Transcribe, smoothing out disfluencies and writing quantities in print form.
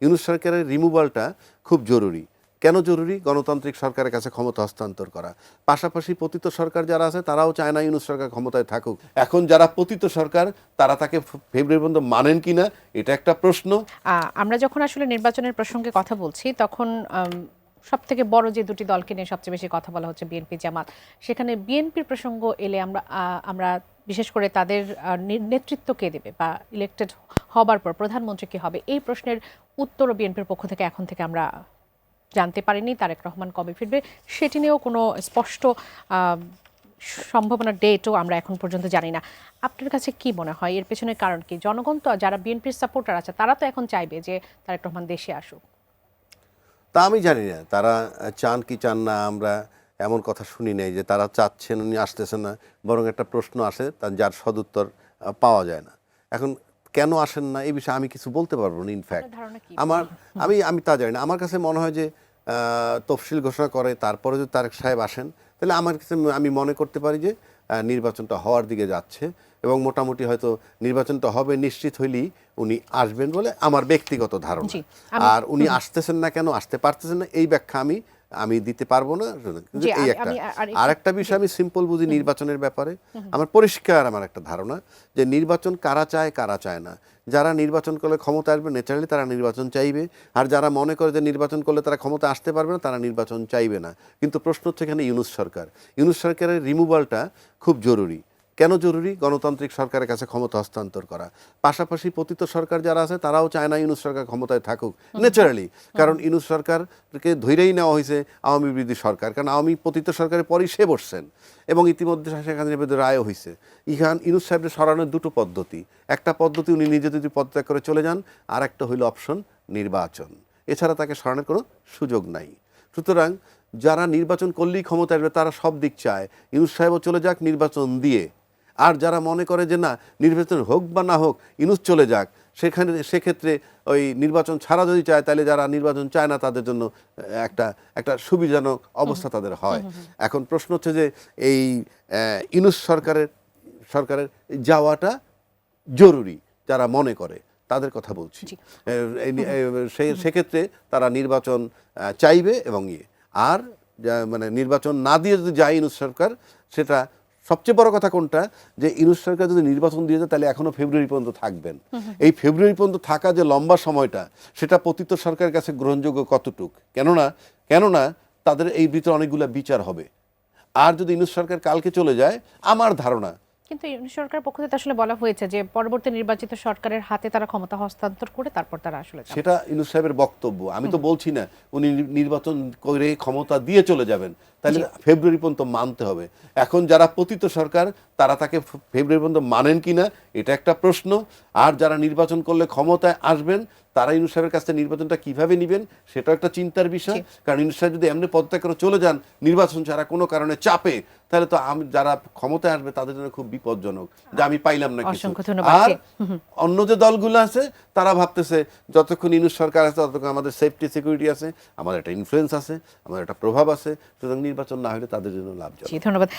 ইউনূস সরকারের রিমুভালটা খুব জরুরি। কেন জরুরি? গণতান্ত্রিক সরকারের কাছে ক্ষমতা হস্তান্তর করা। পাশাপাশি পতিত সরকার যারা আছে তারাও চায় না ইউনূস সরকার ক্ষমতায় থাকুক। এখন যারা পতিত সরকার তারা তাকে ফেব্রুয়ারি পর্যন্ত মানেন কিনা এটা একটা প্রশ্ন। আমরা যখন আসলে নির্বাচনের প্রসঙ্গে কথা বলছি তখন সব থেকে বড় যে দুটি দলকে নিয়ে সবচেয়ে বেশি কথা বলা হচ্ছে বিএনপি জামাত। সেখানে বিএনপির প্রসঙ্গ এলে আমরা বিশেষ করে তাদের নেতৃত্ব কে দেবে বা ইলেক্টেড হবার পর প্রধানমন্ত্রী কে হবে এই প্রশ্নের উত্তরও বিএনপির পক্ষ থেকে এখন থেকে আমরা জানতে পারিনি। তারেক রহমান কবে ফিরবে সেটি নিয়েও কোনো স্পষ্ট সম্ভাবনার ডেটও আমরা এখন পর্যন্ত জানি না। আপনার কাছে কি মনে হয় এর পেছনে কারণ কি? জনগণ তো যারা বিএনপির সাপোর্টার আছে তারা তো এখন চাইবে যে তারেক রহমান দেশে আসুক। তা আমি জানি না তারা চান কি চান না। আমরা এমন কথা শুনি নাই যে তারা চাচ্ছেন উনি আসতেছেন না, বরং একটা প্রশ্ন আসে তার যার সদুত্তর পাওয়া যায় না। এখন কেন আসেন না এই বিষয়ে আমি কিছু বলতে পারবো না। ইনফ্যাক্ট আমি তা জানি না। আমার কাছে মনে হয় যে তফসিল ঘোষণা করে তারপরে যদি তারেক সাহেব আসেন তাহলে আমার কাছে আমি মনে করতে পারি যে নির্বাচনটা হওয়ার দিকে যাচ্ছে এবং মোটামুটি হয়তো নির্বাচনটা হবে নিশ্চিত হইলেই উনি আসবেন বলে আমার ব্যক্তিগত ধারণা। আর উনি আসতেছেন না কেন, আসতে পারতেছেন না এই ব্যাখ্যা আমি দিতে পারবো না। কিন্তু এই একটা আরেকটা বিষয় আমি সিম্পল বুঝি নির্বাচনের ব্যাপারে। আমার পরিষ্কার আমার একটা ধারণা যে নির্বাচন কারা চায় কারা চায় না। যারা নির্বাচন করলে ক্ষমতা আসবে ন্যাচারালি তারা নির্বাচন চাইবে, আর যারা মনে করে যে নির্বাচন করলে তারা ক্ষমতা আসতে পারবে না তারা নির্বাচন চাইবে না। কিন্তু প্রশ্ন হচ্ছে এখানে ইউনূস সরকারের রিমুভালটা খুব জরুরি। কেন জরুরি? গণতান্ত্রিক সরকারের কাছে ক্ষমতা হস্তান্তর করা। পাশাপাশি পতিত সরকার যারা আছে তারাও চায় না ইউনূস সরকার ক্ষমতায় থাকুক ন্যাচারালি। কারণ ইউনূস সরকারকে ধৈরেই নেওয়া হয়েছে আওয়ামী বিরোধী সরকার, কারণ আওয়ামী পতিত সরকারের পরই সে বসছেন এবং ইতিমধ্যে শেখ হাসিনার বিরুদ্ধে রায়ও হয়েছে। ইউনূস সাহেবের সরানোর দুটো পদ্ধতি। একটা পদ্ধতি উনি নিজে যদি পদত্যাগ করে চলে যান, আর একটা হইল অপশন নির্বাচন। এছাড়া তাকে সরানোর কোনো সুযোগ নাই। সুতরাং যারা নির্বাচন করলেই ক্ষমতা আসবে তারা সব দিক চায় ইউনূস সাহেবও চলে যাক নির্বাচন দিয়ে। আর যারা মনে করে যে না নির্বাচন হোক বা না হোক ইউনূস চলে যাক, সেক্ষেত্রে ওই নির্বাচন ছাড়া যদি চায় তাহলে যারা নির্বাচন চায় না তাদের জন্য একটা সুবিধাজনক অবস্থা তাদের হয়। এখন প্রশ্ন হচ্ছে যে এই ইউনূস সরকারের যাওয়াটা জরুরি যারা মনে করে তাদের কথা বলছি। সেক্ষেত্রে তারা নির্বাচন চাইবে এবং আর মানে নির্বাচন না দিয়ে যদি যায় ইউনূস সরকার, সেটা সবচেয়ে বড় কথা কোনটা যে ইউনূস সরকার যদি নির্বাচন দিয়ে যায় তাহলে এখনো ফেব্রুয়ারি পর্যন্ত থাকবেন। এই ফেব্রুয়ারি পর্যন্ত থাকা যে লম্বা সময়টা সেটা পতিত সরকারের কাছে গ্রহণযোগ্য কতটুক? কেননা তাদের এই ভিতরে অনেকগুলো বিচার হবে। আর যদি ইউনূস সরকার কালকে চলে যায়, আমার ধারণা কিন্তু ইউনূস সরকারের পক্ষ থেকে আসলে বলা হয়েছে যে পরবর্তী নির্বাচিত সরকারের হাতে তারা ক্ষমতা হস্তান্তর করে তারপর তারা আসলে সেটা ইউনূস সাহেবের বক্তব্য। আমি তো বলছি না উনি নির্বাচন করে ক্ষমতা দিয়ে চলে যাবেন, তাহলে ফেব্রুয়ারি পর্যন্ত মানতে হবে। এখন যারা পতিত সরকার তারা তাকে ফেব্রুয়ারি পর্যন্ত মানেন কিনা এটা একটা প্রশ্ন। আর যারা নির্বাচন করলে ক্ষমতায় আসবেন তারা ইউনূস সাহেবের কাছ থেকে নির্বাচনটা কিভাবে নেবেন সেটা একটা চিন্তার বিষয়। কারণ ইউনূস সাহেব যদি এমনি পদত্যাগ করে চলে যান নির্বাচন ছাড়া কোনো কারণে চাপে, তাহলে তো যারা ক্ষমতায় আসবে তাদের জন্য খুব বিপজ্জনক যে আমি পাইলাম না কিছু। আর অন্য যে দলগুলো আছে তারা ভাবতেছে যতক্ষণ ইউনূস সরকার আছে ততক্ষণ আমাদের সেফটি সিকিউরিটি আছে, আমাদের একটা ইনফ্লুয়েন্স আছে, আমাদের একটা প্রভাব আছে, সুতরাং নির্বাচন না হলে তাদের জন্য লাভজনক। ধন্যবাদ।